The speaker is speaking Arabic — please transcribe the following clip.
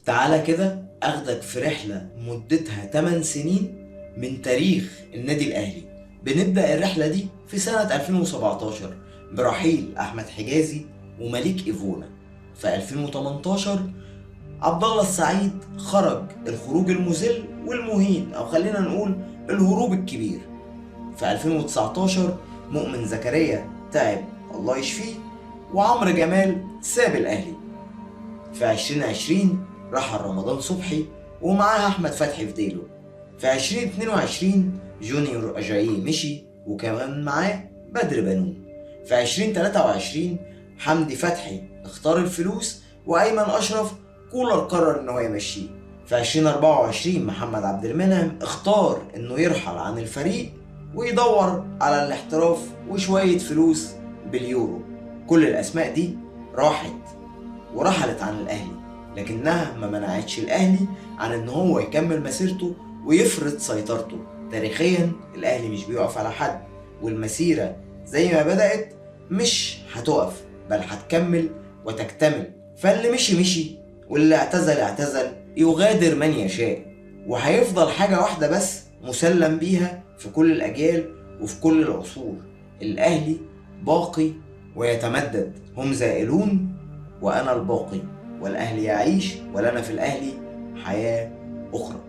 تعالى كده اخدك في رحلة مدتها 8 سنين من تاريخ النادي الاهلي. بنبدأ الرحلة دي في سنة 2017 برحيل احمد حجازي ومليك ايفونا. في 2018 عبد الله السعيد خرج الخروج المذل والمهين، او خلينا نقول الهروب الكبير. في 2019 مؤمن زكريا تعب الله يشفيه، وعمرو جمال ساب الاهلي. في 2020 رحل رمضان صبحي ومعاه احمد فتحي في ديله. في 2022 جونيور اجاييه مشي وكمان معاه بدر بنون. في 2023 حمدي فتحي اختار الفلوس، وايمن اشرف كولر قرر ان هو يمشيه. في 2024 محمد عبد المنعم اختار انه يرحل عن الفريق ويدور على الاحتراف وشوية فلوس باليورو. كل الاسماء دي راحت ورحلت عن الاهلي، لكنها ما منعتش الاهلي عن ان هو يكمل مسيرته ويفرض سيطرته. تاريخيا الاهلي مش بيقف على حد، والمسيرة زي ما بدأت مش هتقف، بل هتكمل وتكتمل. فاللي مشي مشي، واللي اعتزل اعتزل، يغادر من يشاء. وهيفضل حاجة واحدة بس مسلم بيها في كل الأجيال وفي كل العصور: الأهلي باقي ويتمدد. هم زائلون وأنا الباقي، والأهلي يعيش ولنا في الأهلي حياة أخرى.